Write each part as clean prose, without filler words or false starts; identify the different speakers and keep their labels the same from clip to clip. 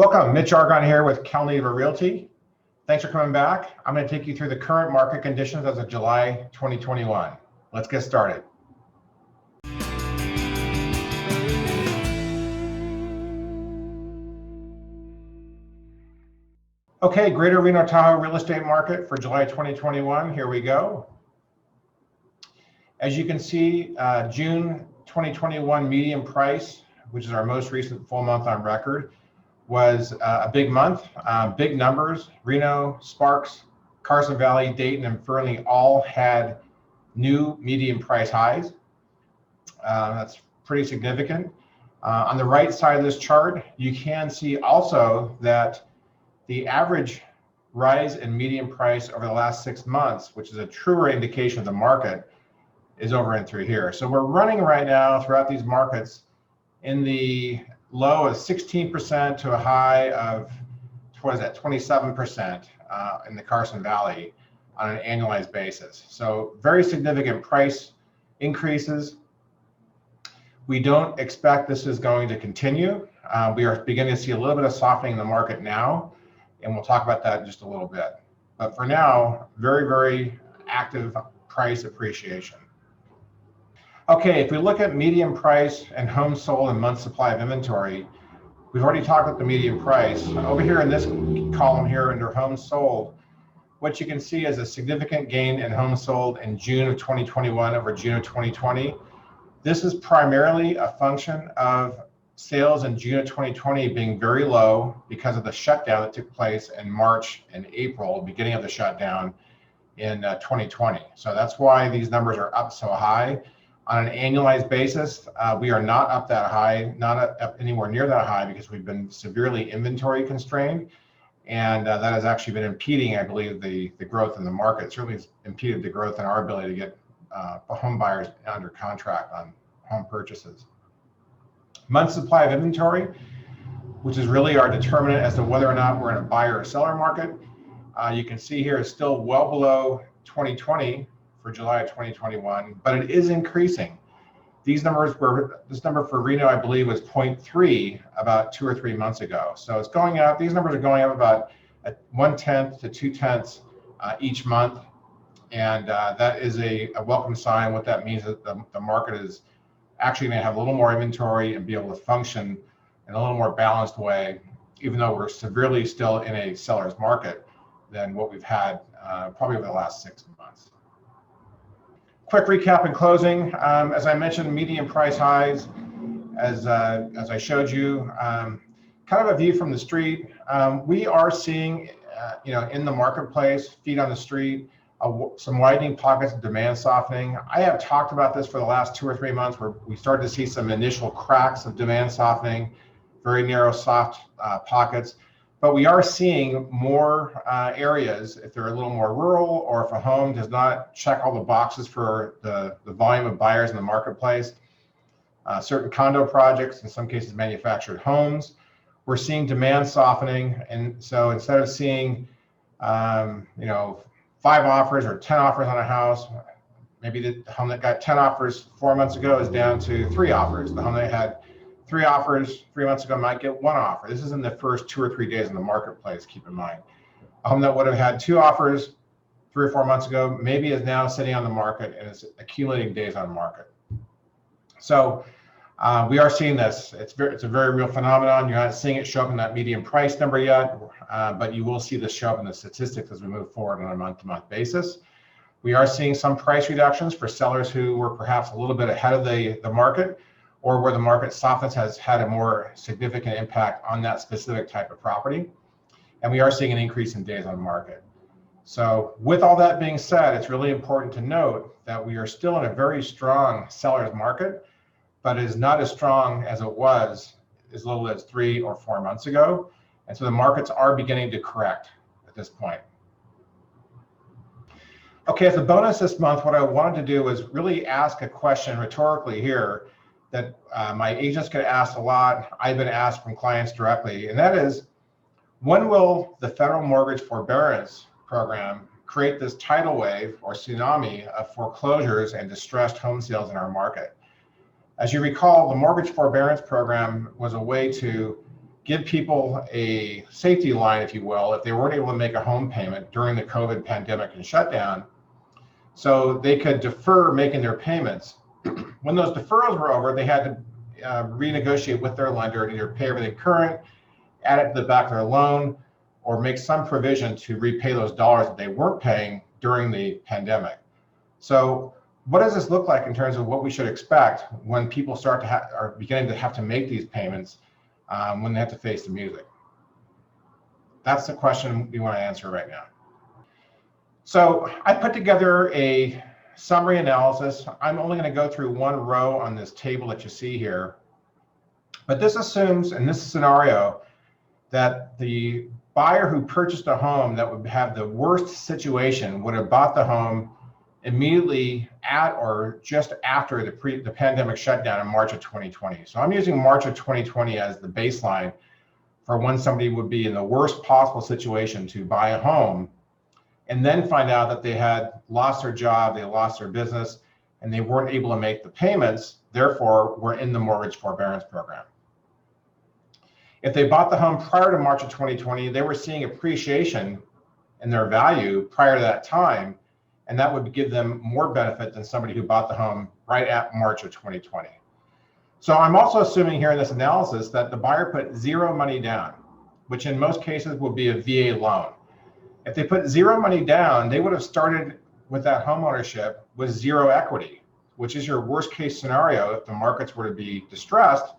Speaker 1: Welcome, Mitch Argon here with Calneva Realty. Thanks for coming back. I'm going to take you through the current market conditions as of July 2021. Let's get started. Okay, Greater Reno Tahoe real estate market for July 2021. Here we go. As you can see, June 2021 median price, which is our most recent full month on record, was a big month, big numbers. Reno, Sparks, Carson Valley, Dayton, and Fernley all had new median price highs. That's pretty significant. On the right side of this chart, you can see also that the average rise in median price over the last 6 months, which is a truer indication of the market, is over and through here. So we're running right now throughout these markets in the low of 16% to a high of, what is that, 27% in the Carson Valley on an annualized basis. So very significant price increases. We don't expect this is going to continue. We are beginning to see a little bit of softening in the market now, and we'll talk about that in just a little bit. But for now, very, very active price appreciation. Okay, if we look at median price and homes sold and month supply of inventory, we've already talked about the median price. Over here in this column here under homes sold, what you can see is a significant gain in homes sold in June of 2021 over June of 2020. This is primarily a function of sales in June of 2020 being very low because of the shutdown that took place in March and April, beginning of the shutdown in 2020. So that's why these numbers are up so high. On an annualized basis, we are not up that high, not up anywhere near that high, because we've been severely inventory constrained. And that has actually been impeding, I believe, the growth in the market. It certainly has impeded the growth in our ability to get home buyers under contract on home purchases. Month supply of inventory, which is really our determinant as to whether or not we're in a buyer or seller market, you can see here is still well below 2020 for July of 2021, but it is increasing. This number for Reno, I believe, was 0.3 about 2 or 3 months ago. So it's going up. These numbers are going up about 1/10 to 2/10 each month. And that is a welcome sign. What that means is that the market is actually going to have a little more inventory and be able to function in a little more balanced way, even though we're severely still in a seller's market than what we've had probably over the last 6 months. Quick recap in closing. As I mentioned, median price highs, as I showed you, kind of a view from the street. We are seeing, in the marketplace, feet on the street, some widening pockets of demand softening. I have talked about this for the last 2 or 3 months, where we started to see some initial cracks of demand softening, very narrow, soft pockets. But we are seeing more areas, if they're a little more rural, or if a home does not check all the boxes for the volume of buyers in the marketplace, certain condo projects, in some cases manufactured homes, we're seeing demand softening. And so instead of seeing 5 offers or 10 offers on a house, maybe the home that got 10 offers 4 months ago is down to 3 offers. The home that had 3 offers 3 months ago might get 1 offer. This is in the first 2 or 3 days in the marketplace, keep in mind. A home that would have had 2 offers 3 or 4 months ago maybe is now sitting on the market and is accumulating days on market. So we are seeing this. It's a very real phenomenon. You're not seeing it show up in that median price number yet, but you will see this show up in the statistics as we move forward on a month-to-month basis. We are seeing some price reductions for sellers who were perhaps a little bit ahead of the market, or where the market softness has had a more significant impact on that specific type of property. And we are seeing an increase in days on market. So with all that being said, it's really important to note that we are still in a very strong seller's market, but it is not as strong as it was as little as 3 or 4 months ago. And so the markets are beginning to correct at this point. Okay, as a bonus this month, what I wanted to do was really ask a question rhetorically here that my agents get asked a lot. I've been asked from clients directly, and that is, when will the federal mortgage forbearance program create this tidal wave or tsunami of foreclosures and distressed home sales in our market? As you recall, the mortgage forbearance program was a way to give people a safety line, if you will, if they weren't able to make a home payment during the COVID pandemic and shutdown, so they could defer making their payments. When those deferrals were over, they had to renegotiate with their lender and either pay everything current, add it to the back of their loan, or make some provision to repay those dollars that they weren't paying during the pandemic. So what does this look like in terms of what we should expect when people are beginning to have to make these payments when they have to face the music? That's the question we want to answer right now. So I put together a summary analysis. I'm only going to go through one row on this table that you see here. But this assumes, in this scenario, that the buyer who purchased a home that would have the worst situation would have bought the home immediately at or just after the pandemic shutdown in March of 2020. So I'm using March of 2020 as the baseline for when somebody would be in the worst possible situation to buy a home and then find out that they had lost their job, they lost their business, and they weren't able to make the payments, therefore were in the mortgage forbearance program. If they bought the home prior to March of 2020, they were seeing appreciation in their value prior to that time, and that would give them more benefit than somebody who bought the home right at March of 2020. So I'm also assuming here in this analysis that the buyer put zero money down, which in most cases will be a VA loan. If they put zero money down, they would have started with that home ownership with zero equity, which is your worst case scenario if the markets were to be distressed,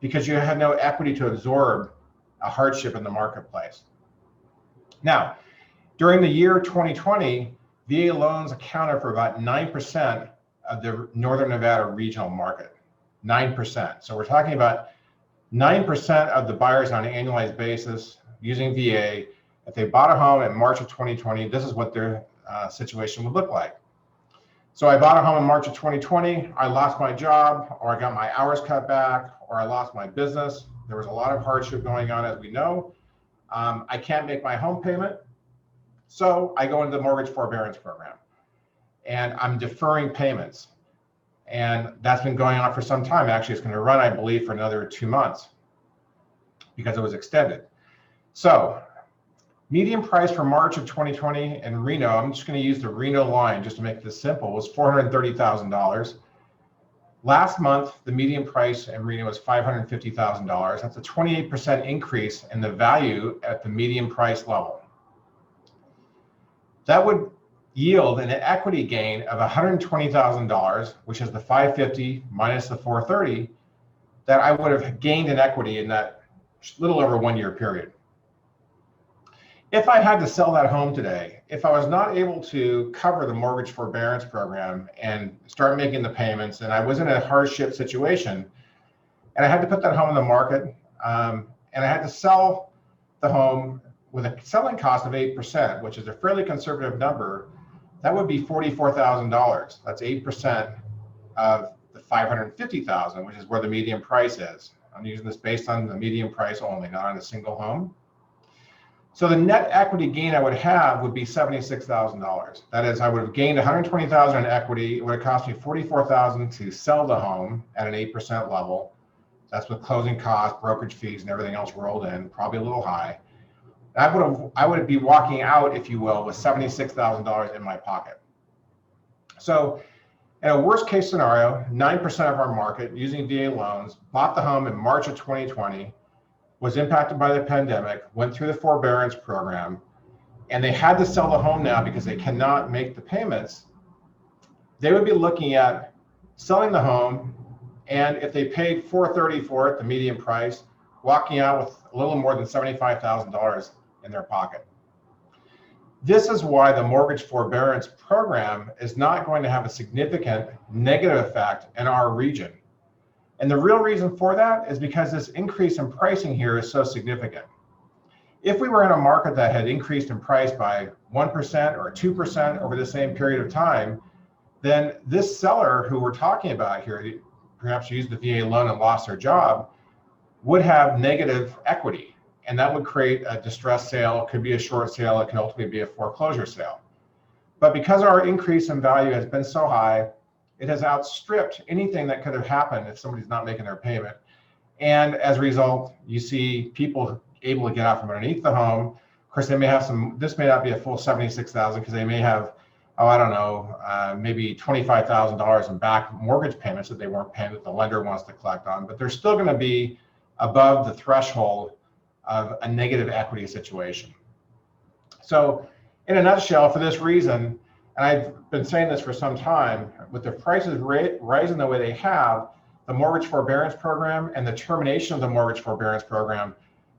Speaker 1: because you had no equity to absorb a hardship in the marketplace. Now, during the year 2020, VA loans accounted for about 9% of the Northern Nevada regional market, 9%. So we're talking about 9% of the buyers on an annualized basis using VA. If they bought a home in March of 2020, this is what their situation would look like. So I bought a home in March of 2020, I lost my job, or I got my hours cut back, or I lost my business. There was a lot of hardship going on, as we know. I can't make my home payment, so I go into the mortgage forbearance program, and I'm deferring payments. And that's been going on for some time. Actually, it's going to run, I believe, for another 2 months because it was extended. So median price for March of 2020 in Reno, I'm just going to use the Reno line just to make this simple, was $430,000. Last month, the median price in Reno was $550,000. That's a 28% increase in the value at the median price level. That would yield an equity gain of $120,000, which is the 550 minus the 430, that I would have gained in equity in that little over 1 year period. If I had to sell that home today, if I was not able to cover the mortgage forbearance program and start making the payments, and I was in a hardship situation, and I had to put that home in the market, and I had to sell the home with a selling cost of 8%, which is a fairly conservative number, that would be $44,000. That's 8% of the $550,000, which is where the median price is. I'm using this based on the median price only, not on a single home. So the net equity gain I would have would be $76,000. That is, I would have gained $120,000 in equity. It would have cost me $44,000 to sell the home at an 8% level. That's with closing costs, brokerage fees, and everything else rolled in, probably a little high. I would be walking out, if you will, with $76,000 in my pocket. So in a worst case scenario, 9% of our market using VA loans bought the home in March of 2020, was impacted by the pandemic, went through the forbearance program, and they had to sell the home now because they cannot make the payments. They would be looking at selling the home, and if they paid $430,000 for it, the median price, walking out with a little more than $75,000 in their pocket. This is why the mortgage forbearance program is not going to have a significant negative effect in our region. And the real reason for that is because this increase in pricing here is so significant. If we were in a market that had increased in price by 1% or 2% over the same period of time, then this seller who we're talking about here, perhaps used the VA loan and lost their job, would have negative equity. And that would create a distressed sale. It could be a short sale. It can ultimately be a foreclosure sale. But because our increase in value has been so high, it has outstripped anything that could have happened if somebody's not making their payment. And as a result, you see people able to get out from underneath the home. Of course, they may have some, this may not be a full 76,000 because they may have, oh, I don't know, maybe $25,000 in back mortgage payments that they weren't paying that the lender wants to collect on, but they're still going to be above the threshold of a negative equity situation. So in a nutshell, for this reason, and I've been saying this for some time, with the prices rising the way they have, the mortgage forbearance program and the termination of the mortgage forbearance program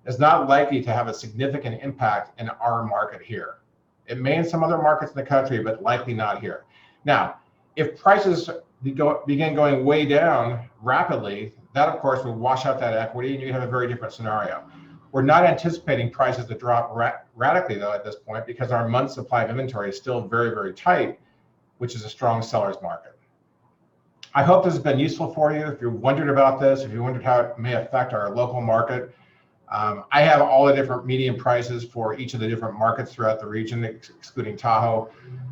Speaker 1: is not likely to have a significant impact in our market here. It may in some other markets in the country, but likely not here. Now, if prices begin going way down rapidly, that of course will wash out that equity and you have a very different scenario. We're not anticipating prices to drop radically though at this point because our month's supply of inventory is still very, very tight, which is a strong seller's market. I hope this has been useful for you. If you wondered about this, if you wondered how it may affect our local market, I have all the different median prices for each of the different markets throughout the region, excluding Tahoe.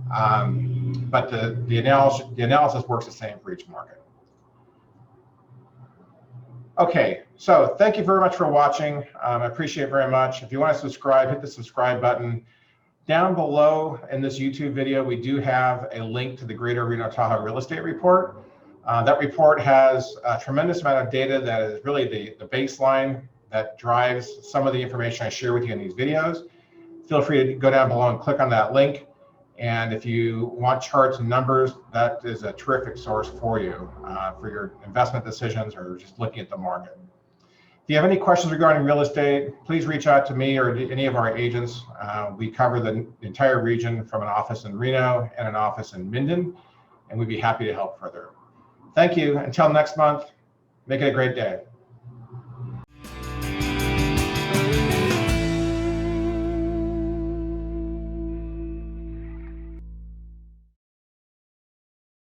Speaker 1: But the analysis works the same for each market. Okay, so thank you very much for watching. I appreciate it very much. If you want to subscribe, hit the subscribe button. Down below in this YouTube video, we do have a link to the Greater Reno Tahoe Real Estate Report. That report has a tremendous amount of data that is really the baseline that drives some of the information I share with you in these videos. Feel free to go down below and click on that link. And if you want charts and numbers, that is a terrific source for you for your investment decisions or just looking at the market. If you have any questions regarding real estate, please reach out to me or any of our agents. We cover the entire region from an office in Reno and an office in Minden, and we'd be happy to help further. Thank you. Until next month, make it a great day.